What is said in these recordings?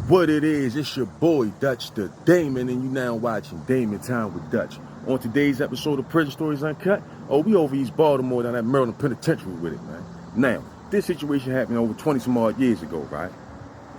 What it is, it's your boy Dutch the Damon, and you now watching Damon Time with Dutch. On today's episode of Prison Stories Uncut, we over East Baltimore down at Maryland Penitentiary with it, man. Now, this situation happened over 20 some odd years ago, right?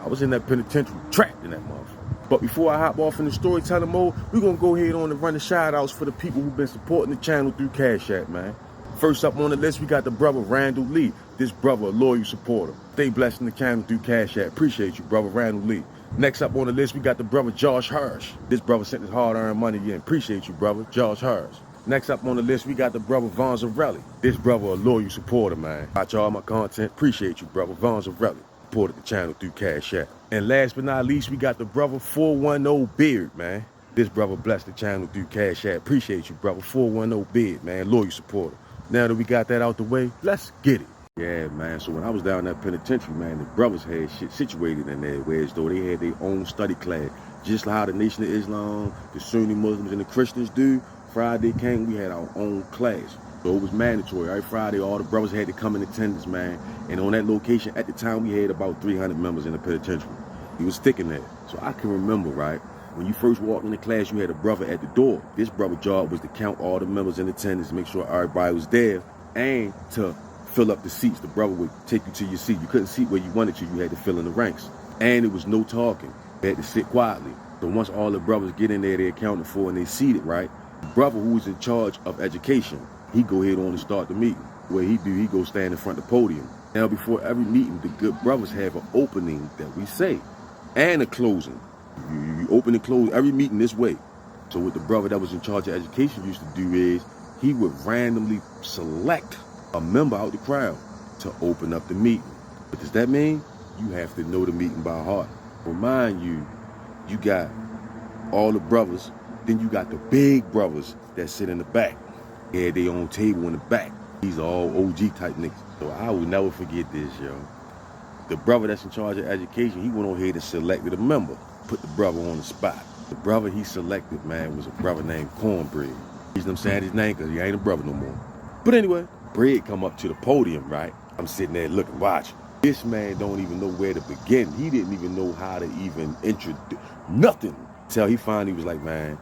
I was in that penitentiary, trapped in that motherfucker. But before I hop off in the storytelling mode, we're gonna go ahead on and run the shout outs for the people who've been supporting the channel through Cash App, man. First up on the list, we got the brother Randall Lee. This brother, a loyal supporter. Stay blessing the channel through Cash App. Appreciate you, brother Randall Lee. Next up on the list, we got the brother Josh Hirsch. This brother sent his hard-earned money in. Appreciate you, brother, Josh Hirsch. Next up on the list, we got the brother Von Zarelli. This brother, a loyal supporter, man. Watch all my content. Appreciate you, brother Von Zarelli. Supported the channel through Cash App. And last but not least, we got the brother 410 Beard, man. This brother blessed the channel through Cash App. Appreciate you, brother 410 Beard, man. Loyal supporter. Now that we got that out the way, let's get it. Yeah, man, so when I was down that penitentiary, man, the brothers had shit situated in there, whereas though they had their own study class. Just like how the Nation of Islam, the Sunni Muslims, and the Christians do, Friday came, we had our own class. So it was mandatory. Every Friday, all the brothers had to come in attendance, man. And on that location, at the time, we had about 300 members in the penitentiary. He was sticking there. So I can remember, right, when you first walked in the class, you had a brother at the door. This brother's job was to count all the members in attendance, make sure everybody was there, and to fill up the seats. The brother would take you to your seat. You couldn't sit where you wanted to. You had to fill in the ranks. And it was no talking. You had to sit quietly. So once all the brothers get in there, they're accounted for and they seated, right? The brother who was in charge of education, he go ahead on and start the meeting. What he do, he go stand in front of the podium. Now, before every meeting, the good brothers have an opening that we say, and a closing. You open and close every meeting this way. So what the brother that was in charge of education used to do is he would randomly select a member out the crowd to open up the meeting. What does that mean? You have to know the meeting by heart. Remind you, you got all the brothers, then you got the big brothers that sit in the back. They had their own table in the back. These are all OG type niggas. So I will never forget this, yo. The brother that's in charge of education, he went on here and selected a member, put the brother on the spot. The brother he selected, man, was a brother named Cornbread. You know what I'm saying his name because he ain't a brother no more. But anyway, Bread come up to the podium, right? I'm sitting there looking, watching. This man don't even know where to begin. He didn't even know how to even introduce nothing. Till he finally was like, man,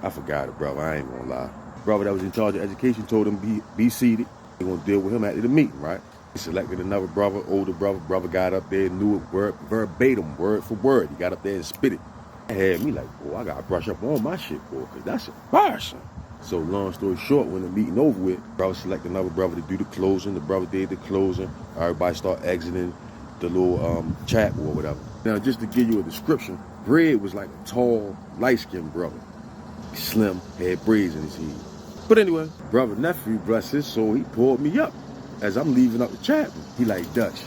I forgot it, brother. I ain't gonna lie. The brother that was in charge of education told him be seated. They're gonna deal with him after the meeting, right? He selected another brother, older brother. Brother got up there and knew it verbatim, word for word. He got up there and spit it. It had me like, boy, I gotta brush up on my shit, boy, because that's embarrassing. So long story short, when the meeting over with, brother selected another brother to do the closing. The brother did the closing. Everybody start exiting the little chapel or whatever. Now, just to give you a description, Bread was like a tall, light-skinned brother. Slim, had braids in his head. But anyway, brother nephew, bless his soul, he pulled me up as I'm leaving up the chapel. He like, Dutch,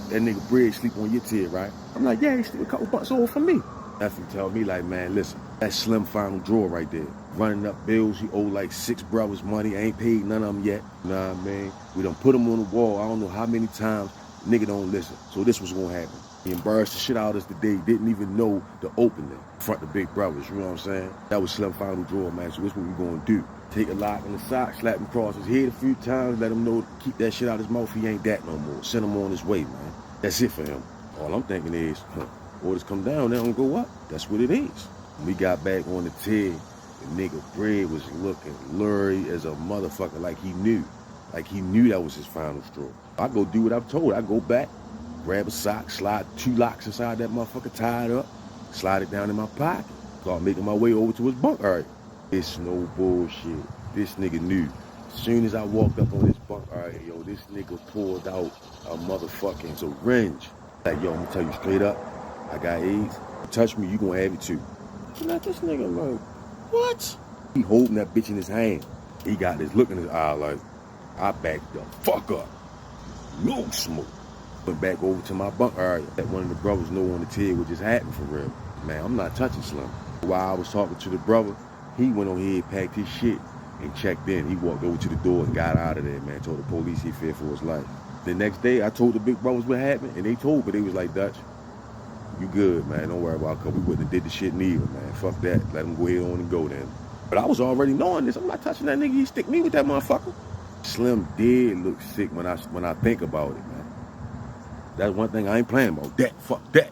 that nigga Bread sleep on your tier, right? I'm like, yeah, he sleep a couple bucks over for me. Nephew tell me like, man, listen, that Slim final drawer right there. Running up bills, he owed like 6 brothers money. I ain't paid none of them yet. You know what I mean? We done put him on the wall. I don't know how many times. Nigga don't listen. So this was gonna happen. He embarrassed the shit out of us today. Didn't even know the opening in front of the big brothers. You know what I'm saying? That was Slim final drawer, man. So this what we gonna do. Take a lock in the sock, slap him across his head a few times, let him know to keep that shit out his mouth. He ain't that no more. Send him on his way, man. That's it for him. All I'm thinking is, orders come down, they don't go up. That's what it is. When we got back on the tier, the nigga Bread was looking blurry as a motherfucker, like he knew. Like he knew that was his final straw. I go do what I'm told. I go back, grab a sock, slide 2 locks inside that motherfucker, tie it up, slide it down in my pocket, start making my way over to his bunk. All right, it's no bullshit. This nigga knew. As soon as I walked up on his bunk, all right, yo, this nigga pulled out a motherfucking syringe. Like, yo, I'm gonna tell you straight up, I got AIDS. Touch me, you gonna have it too. So like, this nigga like, what? He holding that bitch in his hand. He got this look in his eye like, I backed the fuck up. No smoke. Went back over to my bunk area. That one of the brothers know on the tier what just happened for real. Man, I'm not touching Slim. While I was talking to the brother, he went on here, packed his shit, and checked in. He walked over to the door and got out of there, man. Told the police he feared for his life. The next day, I told the big brothers what happened, and they told, but they was like, Dutch, you good, man. Don't worry about it, because we wouldn't have did the shit neither, man. Fuck that. Let him go ahead on and go then. But I was already knowing this. I'm not touching that nigga. He stick me with that motherfucker. Slim did look sick when I think about it, man. That's one thing I ain't playing about. That, fuck that.